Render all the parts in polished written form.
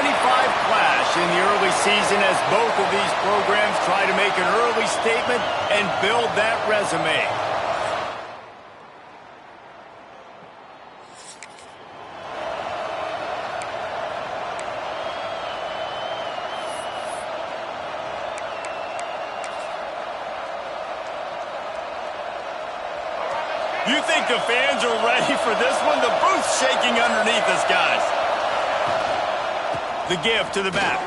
clash in the early season as both of these programs try to make an early statement and build that resume. You think the fans are ready for this one? The booth's shaking underneath us, guys. The give to the back.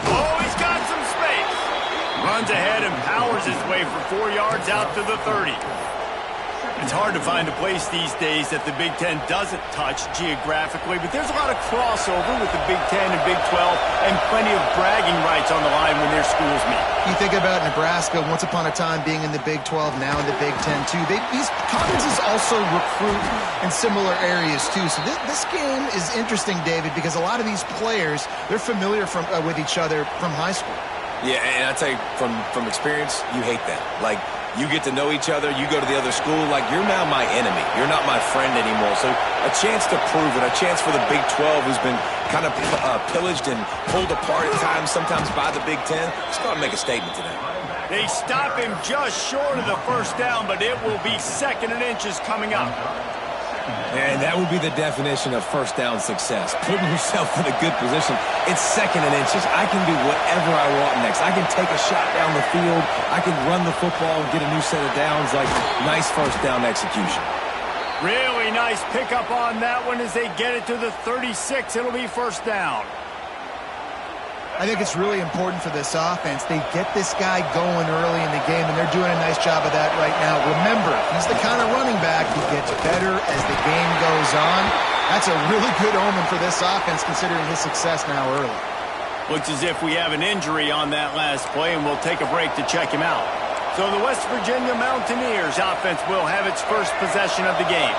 Oh, he's got some space. Runs ahead and powers his way for 4 yards out to the 30. It's hard to find a place these days that the Big Ten doesn't touch geographically, but there's a lot of crossover with the Big Ten and Big 12 and plenty of bragging rights on the line when their schools meet. You think about Nebraska, once upon a time being in the Big 12, now in the Big 10 too. These conferences also recruit in similar areas too. So this game is interesting, David, because a lot of these players, they're familiar with each other from high school. Yeah, and I tell you, from experience, you hate that. Like, you get to know each other, you go to the other school, like, you're now my enemy. You're not my friend anymore. So a chance to prove it, a chance for the Big 12, who's been kind of pillaged and pulled apart at times, sometimes by the Big 10. Just got to make a statement today. They stop him just short of the first down, but it will be 2nd and inches coming up. And that would be the definition of first down success. Putting yourself in a good position. It's 2nd and inches. I can do whatever I want next. I can take a shot down the field. I can run the football and get a new set of downs. Like, nice first down execution. Really nice pickup on that one as they get it to the 36. It'll be first down. I think it's really important for this offense. They get this guy going early in the game, and they're doing a nice job of that right now. Remember, he's the kind of running back who gets better as the game goes on. That's a really good omen for this offense, considering his success now early. Looks as if we have an injury on that last play, and we'll take a break to check him out. So the West Virginia Mountaineers offense will have its first possession of the game.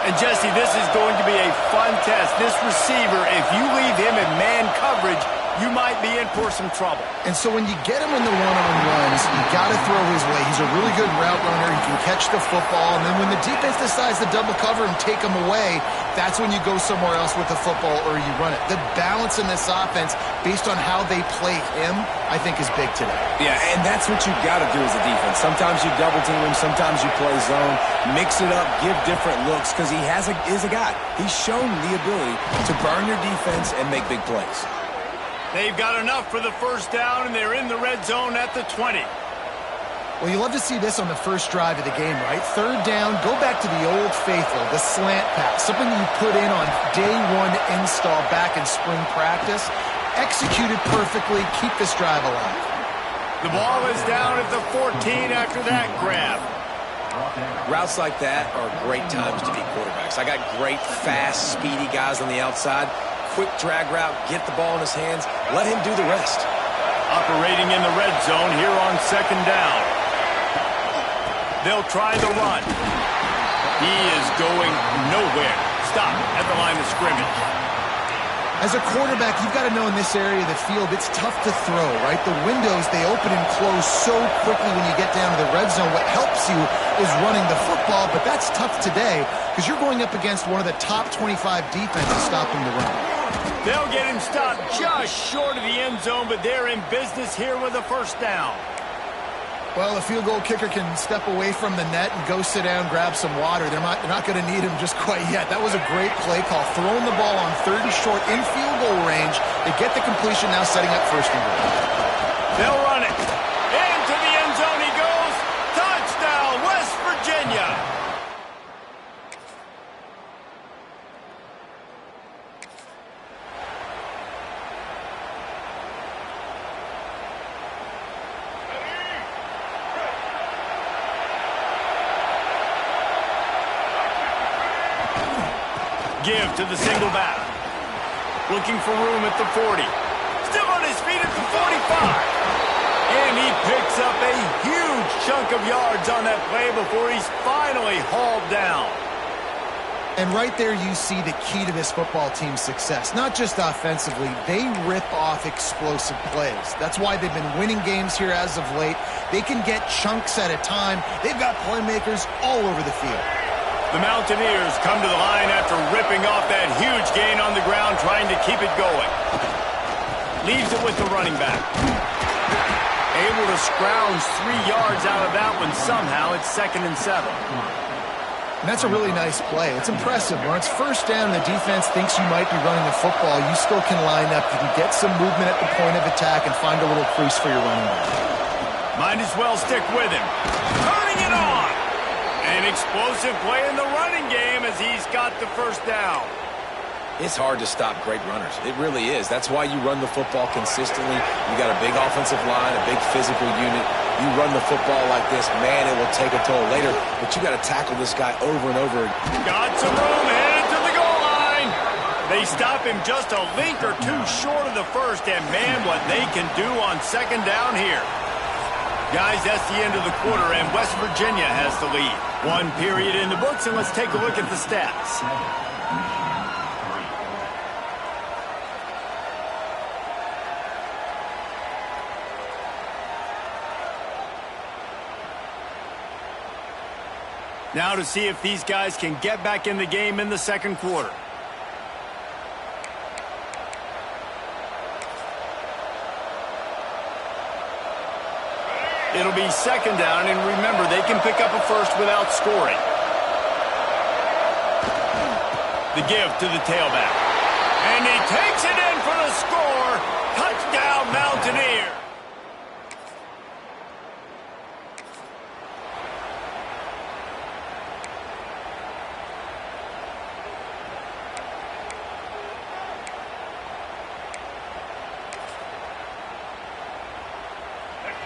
And, Jesse, this is going to be a fun test. This receiver, if you leave him in man coverage, you might be in for some trouble. And so when you get him in the one-on-ones, you got to throw his way. He's a really good route runner. He can catch the football. And then when the defense decides to double cover and take him away, that's when you go somewhere else with the football or you run it. The balance in this offense, based on how they play him, I think is big today. Yeah, and that's what you got to do as a defense. Sometimes you double team him, sometimes you play zone, mix it up, give different looks, because he is a guy. He's shown the ability to burn your defense and make big plays. They've got enough for the first down, and they're in the red zone at the 20. Well, you love to see this on the first drive of the game, right? 3rd down, go back to the old faithful, the slant pass, something you put in on day one install back in spring practice. Executed perfectly, keep this drive alive. The ball is down at the 14 after that grab. Routes like that are great times to be quarterbacks. I got great, fast, speedy guys on the outside. Quick drag route, get the ball in his hands, let him do the rest. Operating in the red zone here on 2nd down. They'll try the run. He is going nowhere. Stop at the line of scrimmage. As a quarterback, you've got to know in this area of the field, it's tough to throw, right? The windows, they open and close so quickly when you get down to the red zone. What helps you is running the football, but that's tough today because you're going up against one of the top 25 defenses stopping the run. They'll get him stopped just short of the end zone, but they're in business here with a first down. Well, the field goal kicker can step away from the net and go sit down, grab some water. They're not going to need him just quite yet. That was a great play call. Throwing the ball on 3rd and short in field goal range. They get the completion, now setting up 1st and goal. They'll run it. Into the end zone he goes. Touchdown, West Virginia. Give to the single back. Looking for room at the 40. Still on his feet at the 45. And he picks up a huge chunk of yards on that play before he's finally hauled down. And right there you see the key to this football team's success. Not just offensively, they rip off explosive plays. That's why they've been winning games here as of late. They can get chunks at a time. They've got playmakers all over the field. The Mountaineers come to the line after ripping off that huge gain on the ground, trying to keep it going. Leaves it with the running back. Able to scrounge 3 yards out of that one somehow. It's 2nd and 7. And that's a really nice play. It's impressive. When it's first down, the defense thinks you might be running the football. You still can line up. You can get some movement at the point of attack and find a little crease for your running back. Might as well stick with him. Turning it on. An explosive play in the running game as he's got the first down. It's hard to stop great runners. It really is. That's why you run the football consistently. You got a big offensive line, a big physical unit. You run the football like this, man, it will take a toll later. But you got to tackle this guy over and over. Got some room, headed to the goal line. They stop him just a link or two short of the first, and man, what they can do on 2nd down here. Guys, that's the end of the quarter, and West Virginia has the lead. 1 period in the books, and let's take a look at the stats. Now to see if these guys can get back in the game in the 2nd quarter. It'll be 2nd down, and remember, they can pick up a first without scoring. The give to the tailback. And he takes it in for the score. Touchdown, Mountaineer.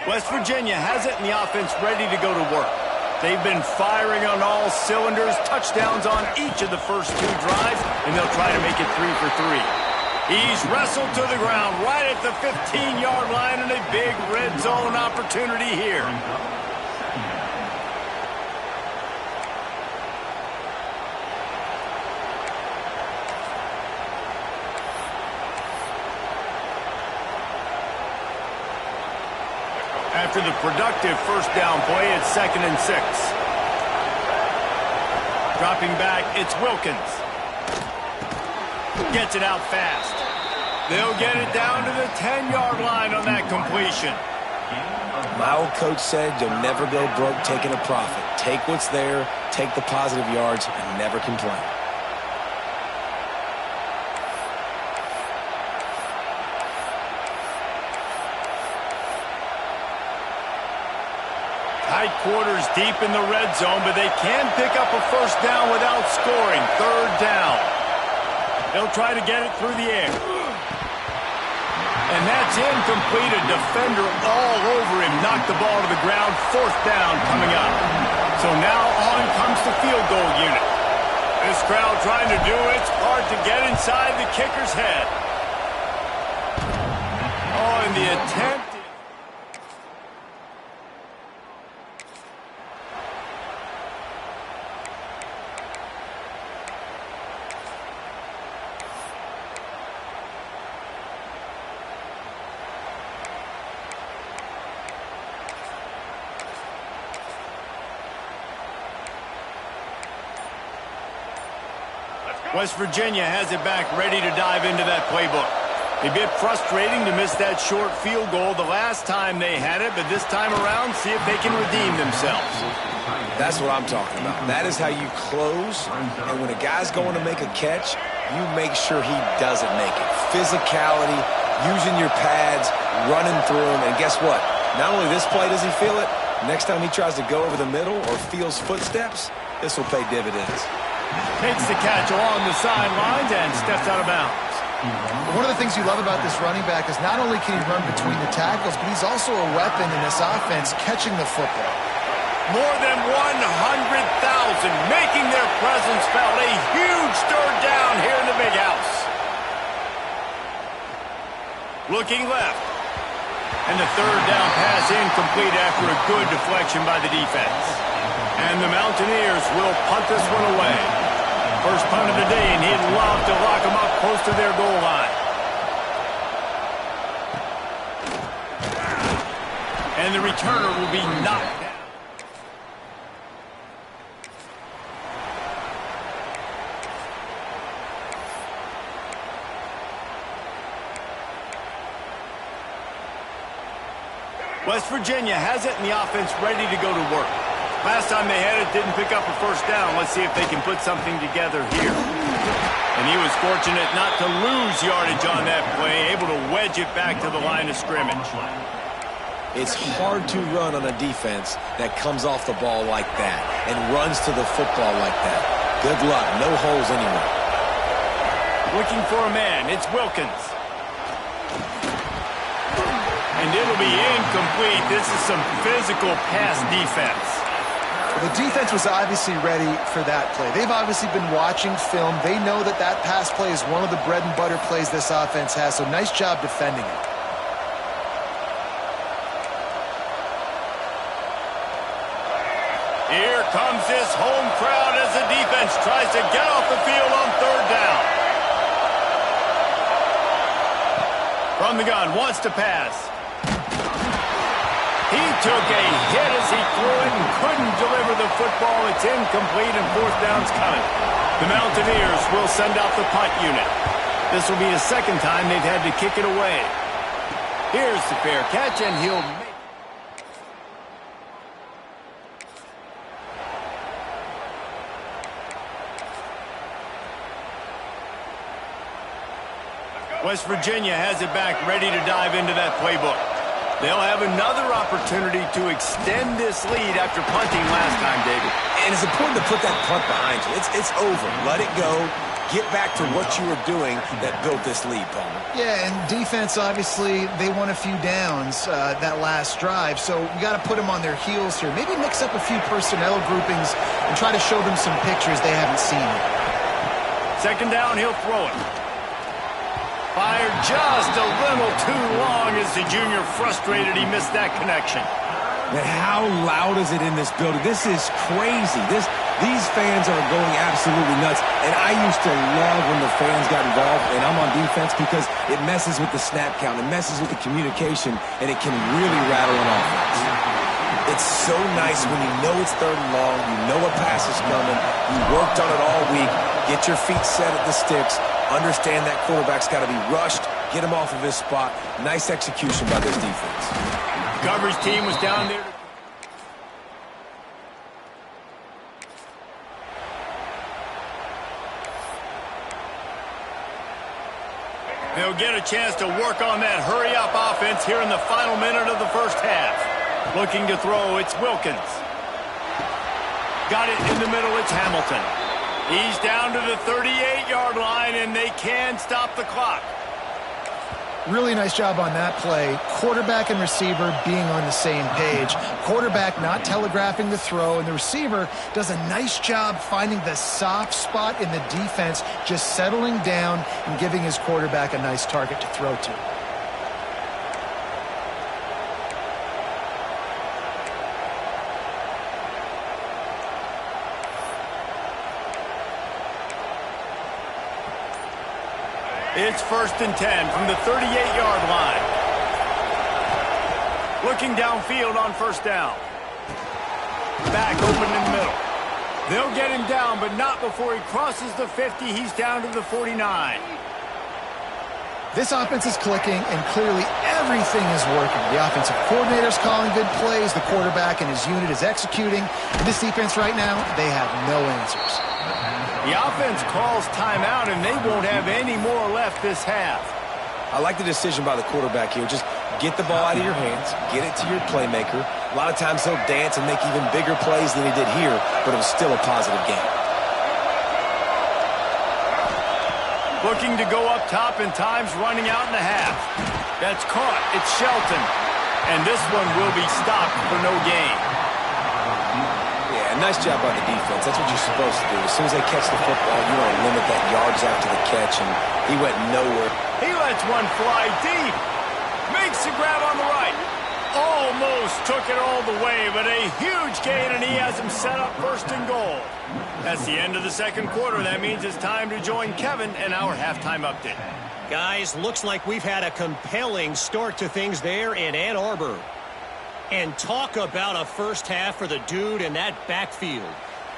West Virginia has it, and the offense ready to go to work. They've been firing on all cylinders, touchdowns on each of the first 2 drives, and they'll try to make it 3 for 3. He's wrestled to the ground right at the 15-yard line, and a big red zone opportunity here. After the productive first down play, it's 2nd and 6. Dropping back, it's Wilkins. Gets it out fast. They'll get it down to the 10-yard line on that completion. My old coach said you'll never go broke taking a profit. Take what's there, take the positive yards, and never complain. Tight quarters deep in the red zone, but they can pick up a first down without scoring. 3rd down. They'll try to get it through the air. And that's incomplete. A defender all over him. Knocked the ball to the ground. 4th down coming up. So now on comes the field goal unit. This crowd trying to do its part to get inside the kicker's head. Oh, and the attempt. West Virginia has it back, ready to dive into that playbook. A bit frustrating to miss that short field goal the last time they had it, but this time around, see if they can redeem themselves. That's what I'm talking about. That is how you close, and when a guy's going to make a catch, you make sure he doesn't make it. Physicality, using your pads, running through him, and guess what? Not only this play does he feel it, next time he tries to go over the middle or feels footsteps, this will pay dividends. Takes the catch along the sidelines and steps out of bounds. One of the things you love about this running back is not only can he run between the tackles, but he's also a weapon in this offense catching the football. More than 100,000 making their presence felt. A huge 3rd down here in the big house. Looking left. And the 3rd down pass incomplete after a good deflection by the defense. And the Mountaineers will punt this one away. First punt of the day, and he'd love to lock them up close to their goal line. And the returner will be knocked down. West Virginia has it and the offense ready to go to work. Last time they had it, didn't pick up a first down. Let's see if they can put something together here. And he was fortunate not to lose yardage on that play, able to wedge it back to the line of scrimmage. It's hard to run on a defense that comes off the ball like that and runs to the football like that. Good luck. No holes anywhere. Looking for a man. It's Wilkins. And it'll be incomplete. This is some physical pass defense. The defense was obviously ready for that play. They've obviously been watching film. They know that that pass play is one of the bread and butter plays this offense has, so nice job defending it. Here comes this home crowd as the defense tries to get off the field on third down. From the gun, wants to pass. He took a hit as he threw it and couldn't deliver the football. It's incomplete and fourth down's coming. The Mountaineers will send out the punt unit. This will be the second time they've had to kick it away. Here's the fair catch, and he'll make it. West Virginia has it back, ready to dive into that playbook. They'll have another opportunity to extend this lead after punting last time, David. And it's important to put that punt behind you. It's over. Let it go. Get back to what you were doing that built this lead, Palmer. Yeah, and defense, obviously, they won a few downs that last drive, so we got to put them on their heels here. Maybe mix up a few personnel groupings and try to show them some pictures they haven't seen yet. Second down, he'll throw it. Fired just a little too long as the junior frustrated he missed that connection. Man, how loud is it in this building? This is crazy. These fans are going absolutely nuts. And I used to love when the fans got involved, and I'm on defense because it messes with the snap count. It messes with the communication, and it can really rattle an offense. It's so nice when you know it's third and long, you know a pass is coming, you worked on it all week, get your feet set at the sticks, understand that quarterback's got to be rushed, get him off of his spot. Nice execution by this defense. Coverage team was down there. They'll get a chance to work on that hurry-up offense here in the final minute of the first half. Looking to throw, it's Wilkins. Got it in the middle, it's Hamilton. He's down to the 38-yard line, and they can stop the clock. Really nice job on that play. Quarterback and receiver being on the same page. Quarterback not telegraphing the throw, and the receiver does a nice job finding the soft spot in the defense, just settling down and giving his quarterback a nice target to throw to. It's 1st and 10 from the 38-yard line. Looking downfield on first down. Back open in the middle. They'll get him down, but not before he crosses the 50. He's down to the 49. This offense is clicking, and clearly everything is working. The offensive coordinator's calling good plays. The quarterback and his unit is executing. And this defense right now, they have no answers. The offense calls timeout, and they won't have any more left this half. I like the decision by the quarterback here. Just get the ball out of your hands, get it to your playmaker. A lot of times he'll dance and make even bigger plays than he did here, but it was still a positive game. Looking to go up top, and time's running out in the half. That's caught. It's Shelton. And this one will be stopped for no gain. Yeah, nice job by the defense. That's what you're supposed to do. As soon as they catch the football, you want to limit that yards after the catch, and he went nowhere. He lets one fly deep. Makes the grab on the right. Almost took it all the way, but a huge gain, and he has him set up 1st and goal. That's the end of the second quarter. That means it's time to join Kevin in our halftime update. Guys, looks like we've had a compelling start to things there in Ann Arbor. And talk about a first half for the dude in that backfield.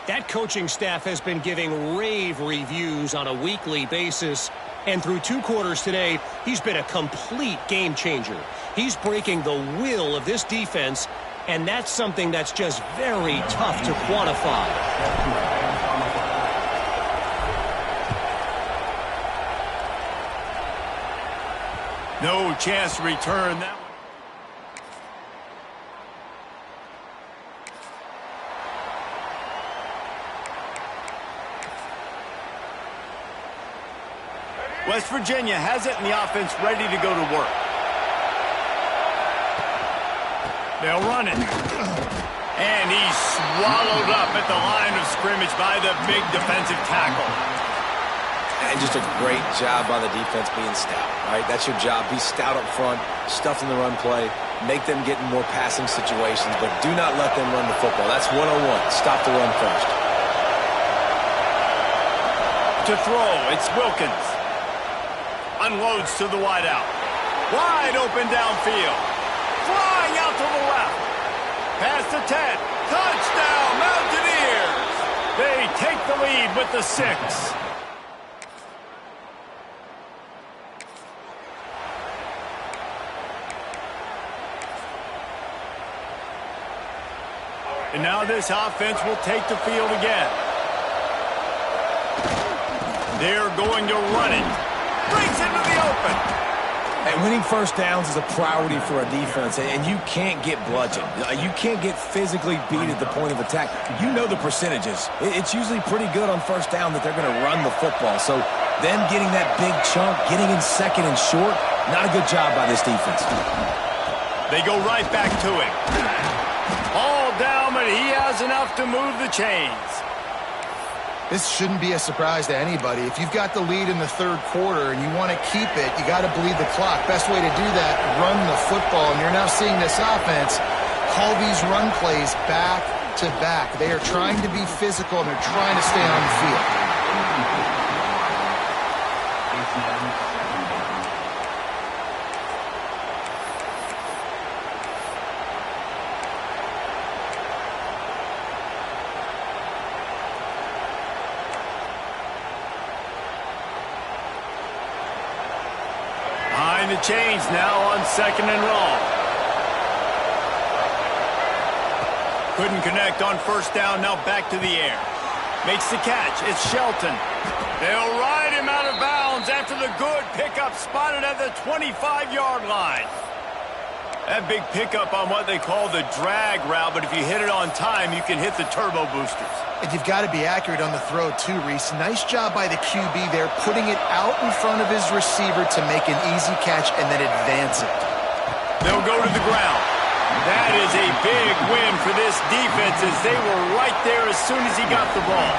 That coaching staff has been giving rave reviews on a weekly basis. And through 2 quarters today, he's been a complete game changer. He's breaking the will of this defense, and that's something that's just very tough to quantify. No chance to return that one. West Virginia has it in the offense ready to go to work. They'll run it. And he's swallowed up at the line of scrimmage by the big defensive tackle. And just a great job by the defense being stout, right? That's your job. Be stout up front, stuff in the run play, make them get in more passing situations, but do not let them run the football. That's 101. Stop the run first. To throw, it's Wilkins. Unloads to the wideout. Wide open downfield. Flying out to the left. Pass to 10. Touchdown, Mountaineers. They take the lead with the 6. And now this offense will take the field again. They're going to run it. Brings into the open. And winning first downs is a priority for a defense, and you can't get bludgeoned. You can't get physically beat at the point of attack. You know the percentages. It's usually pretty good on first down that they're going to run the football. So them getting that big chunk, getting in second and short, not a good job by this defense. They go right back to him. All down, but he has enough to move the chains. This shouldn't be a surprise to anybody. If you've got the lead in the 3rd quarter and you want to keep it, you got to bleed the clock. Best way to do that, run the football. And you're now seeing this offense call these run plays back to back. They are trying to be physical, and they're trying to stay on the field. The chains now on 2nd and long. Couldn't connect on first down, now back to the air. Makes the catch, it's Shelton. They'll ride him out of bounds after the good pickup spotted at the 25-yard line. That big pickup on what they call the drag route, but if you hit it on time, you can hit the turbo boosters. And you've got to be accurate on the throw, too, Reese. Nice job by the QB there, putting it out in front of his receiver to make an easy catch and then advance it. They'll go to the ground. That is a big win for this defense, as they were right there as soon as he got the ball.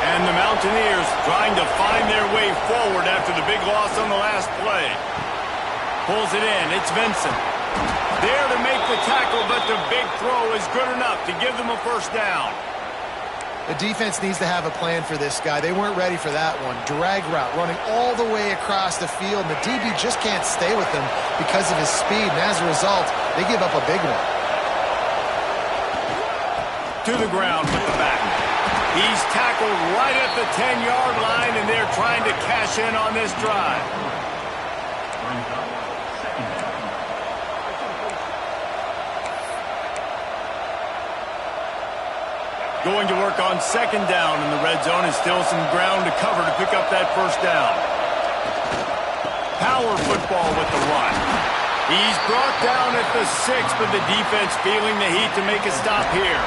And the Mountaineers trying to find their way forward after the big loss on the last play. Pulls it in. It's Vincent. There to make the tackle, but the big throw is good enough to give them a first down. The defense needs to have a plan for this guy. They weren't ready for that one. Drag route, running all the way across the field, and the DB just can't stay with him because of his speed, and as a result, they give up a big one. To the ground with the back. He's tackled right at the 10-yard line, and they're trying to cash in on this drive. Going to work on 2nd down in the red zone, and still some ground to cover to pick up that first down. Power football with the run. He's brought down at the 6, but the defense feeling the heat to make a stop here.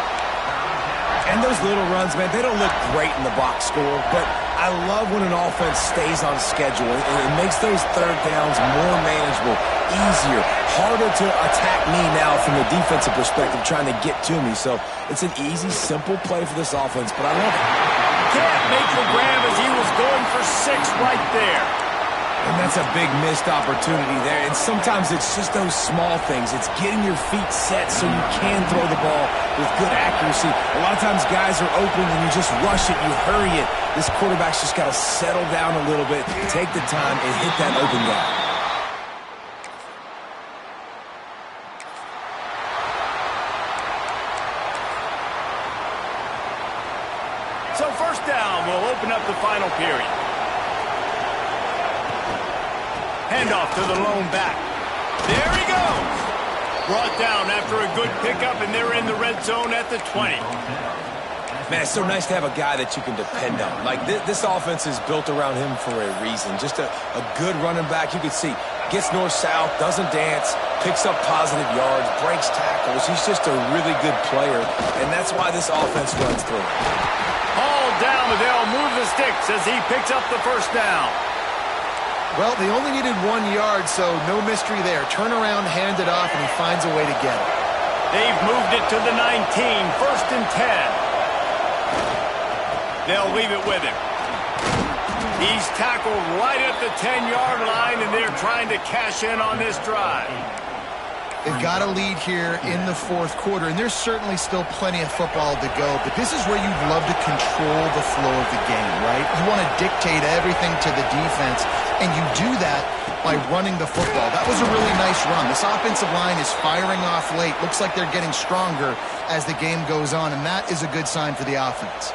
And those little runs, man, they don't look great in the box score, but I love when an offense stays on schedule, and it makes those 3rd downs more manageable, easier, harder to attack me now from the defensive perspective trying to get to me. So it's an easy, simple play for this offense, but I love it. Can't make the grab as he was going for 6 right there. And that's a big missed opportunity there. And sometimes it's just those small things. It's getting your feet set so you can throw the ball with good accuracy. A lot of times guys are open and you just rush it, you hurry it. This quarterback's just got to settle down a little bit, take the time, and hit that open guy. So first down will open up the final period. Handoff to the lone back. There he goes. Brought down after a good pickup, and they're in the red zone at the 20. Man, it's so nice to have a guy that you can depend on. Like, this offense is built around him for a reason. Just a good running back. You can see, gets north-south, doesn't dance, picks up positive yards, breaks tackles. He's just a really good player, and that's why this offense runs through. Hauled down, but they'll move the sticks as he picks up the first down. Well, they only needed 1 yard, so no mystery there. Turn around, hand it off, and he finds a way to get it. They've moved it to the 19, 1st and 10. They'll leave it with him. He's tackled right at the 10-yard line, and they're trying to cash in on this drive. They've got a lead here in the 4th quarter, and there's certainly still plenty of football to go, but this is where you'd love to control the flow of the game, right? You want to dictate everything to the defense, and you do that by running the football. That was a really nice run. This offensive line is firing off late. Looks like they're getting stronger as the game goes on, and that is a good sign for the offense.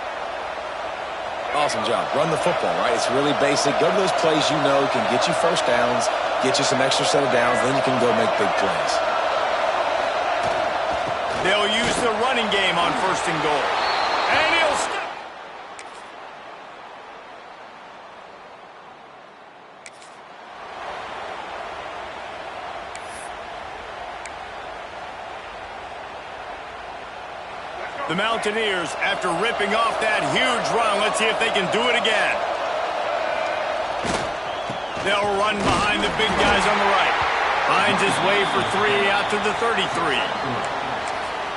Awesome job. Run the football, right? It's really basic. Go to those plays you know can get you first downs, get you some extra set of downs, then you can go make big plays. They'll use the running game on 1st and goal. And he'll stop. The Mountaineers, after ripping off that huge run, let's see if they can do it again. They'll run behind the big guys on the right. Finds his way for 3 out to the 33.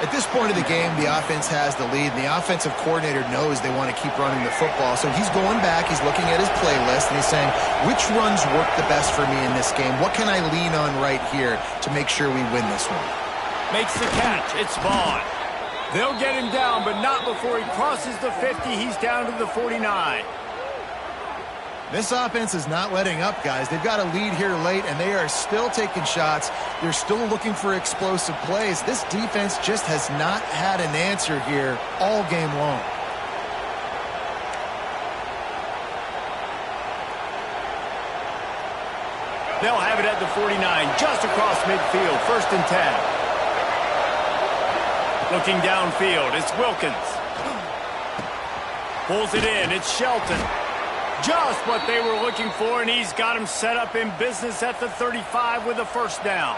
At this point of the game, the offense has the lead, and the offensive coordinator knows they want to keep running the football. So he's going back, he's looking at his playlist, and he's saying, which runs work the best for me in this game? What can I lean on right here to make sure we win this one? Makes the catch. It's Vaughn. They'll get him down, but not before he crosses the 50. He's down to the 49. This offense is not letting up, guys. They've got a lead here late, and they are still taking shots. They're still looking for explosive plays. This defense just has not had an answer here all game long. They'll have it at the 49, just across midfield, 1st and 10. Looking downfield, it's Wilkins. Pulls it in, it's Shelton. Just what they were looking for, and he's got him set up in business at the 35 with a first down.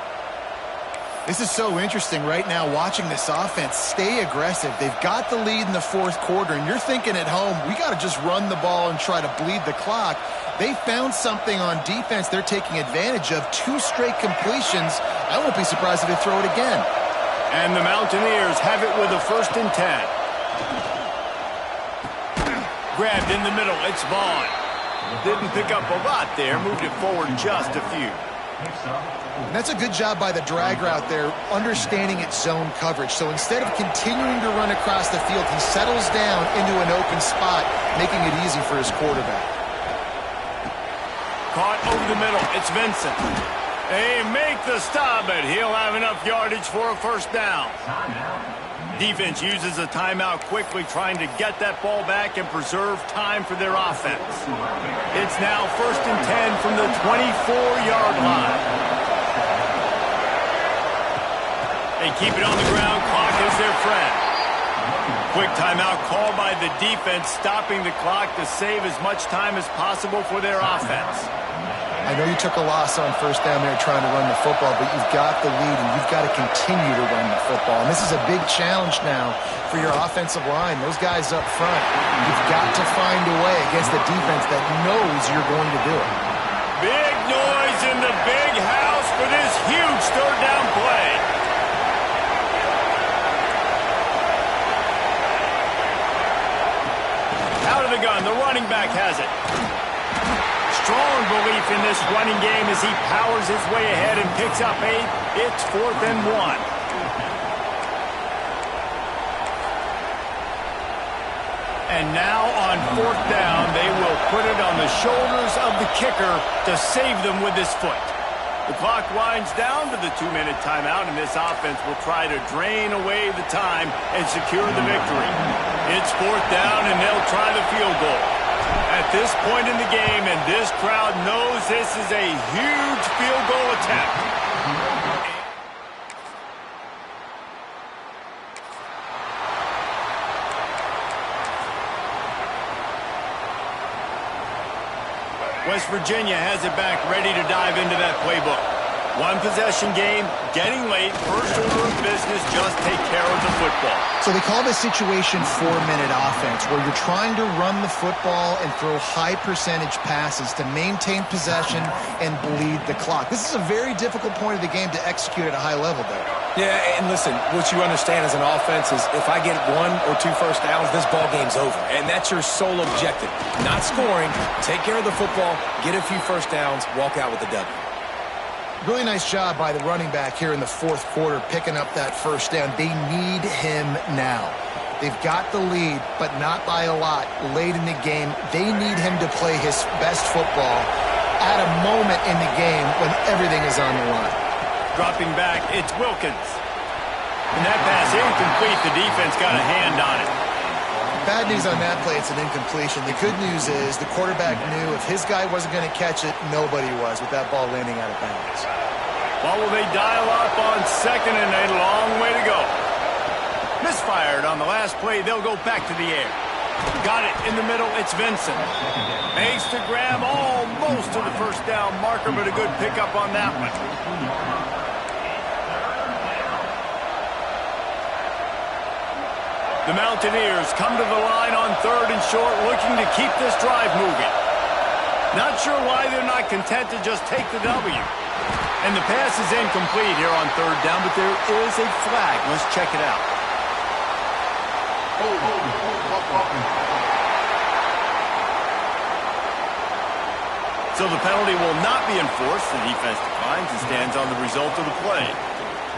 This is so interesting right now, watching this offense stay aggressive. They've got the lead in the 4th quarter, and you're thinking at home, we got to just run the ball and try to bleed the clock. They found something on defense they're taking advantage of. 2 straight completions. I won't be surprised if they throw it again. And the Mountaineers have it with a 1st and 10. Grabbed in the middle, it's Vaughn. Didn't pick up a lot there, moved it forward just a few. And that's a good job by the drag route there, understanding its zone coverage. So instead of continuing to run across the field, he settles down into an open spot, making it easy for his quarterback. Caught over the middle, it's Vincent. They make the stop, but he'll have enough yardage for a first down. Defense uses a timeout quickly, trying to get that ball back and preserve time for their offense. It's now 1st and 10 from the 24-yard line. They keep it on the ground. Clock is their friend. Quick timeout called by the defense, stopping the clock to save as much time as possible for their offense. I know you took a loss on first down there trying to run the football, but you've got the lead, and you've got to continue to run the football. And this is a big challenge now for your offensive line. Those guys up front, you've got to find a way against a defense that knows you're going to do it. Big noise in the big house for this huge 3rd down play. Out of the gun, the running back has it. Strong belief in this running game as he powers his way ahead and picks up 8. It's 4th and 1. And now on 4th down, they will put it on the shoulders of the kicker to save them with his foot. The clock winds down to the 2-minute timeout, and this offense will try to drain away the time and secure the victory. It's 4th down, and they'll try the field goal. At this point in the game, and this crowd knows this is a huge field goal attempt. West Virginia has it back, ready to dive into that playbook. One possession game, getting late, first order of business, just take care of the football. So they call this situation 4-minute offense, where you're trying to run the football and throw high percentage passes to maintain possession and bleed the clock. This is a very difficult point of the game to execute at a high level there. Yeah, and listen, what you understand as an offense is if I get 1 or 2 first downs, this ball game's over. And that's your sole objective. Not scoring, take care of the football, get a few first downs, walk out with a W. Really nice job by the running back here in the fourth quarter, picking up that first down. They need him now. They've got the lead, but not by a lot late in the game. They need him to play his best football at a moment in the game when everything is on the line. Dropping back, it's Wilkins. And that pass incomplete. The defense got a hand on it. Bad news on that play, it's an incompletion. The good news is the quarterback knew if his guy wasn't going to catch it, nobody was with that ball landing out of bounds. Well, will they dial up on second and a long way to go? Misfired on the last play. They'll go back to the air. Got it in the middle. It's Vincent. Makes the grab almost to the first down marker, but a good pickup on that one. The Mountaineers come to the line on 3rd and short, looking to keep this drive moving. Not sure why they're not content to just take the W. And the pass is incomplete here on 3rd down, but there is a flag. Let's check it out. So the penalty will not be enforced. The defense declines and stands on the result of the play.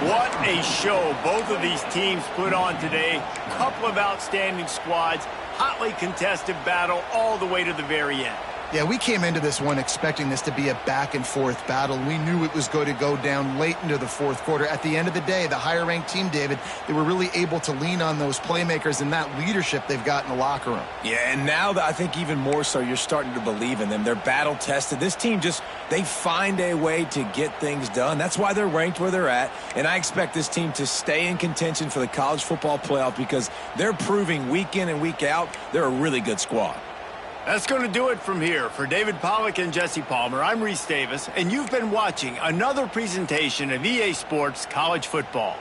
What a show both of these teams put on today. Couple of outstanding squads, hotly contested battle all the way to the very end. Yeah, we came into this one expecting this to be a back-and-forth battle. We knew it was going to go down late into the fourth quarter. At the end of the day, the higher-ranked team, David, they were really able to lean on those playmakers and that leadership they've got in the locker room. Yeah, and now I think even more so, you're starting to believe in them. They're battle-tested. This team they find a way to get things done. That's why they're ranked where they're at. And I expect this team to stay in contention for the college football playoff because they're proving week in and week out they're a really good squad. That's going to do it from here. For David Pollack and Jesse Palmer, I'm Reese Davis, and you've been watching another presentation of EA Sports College Football.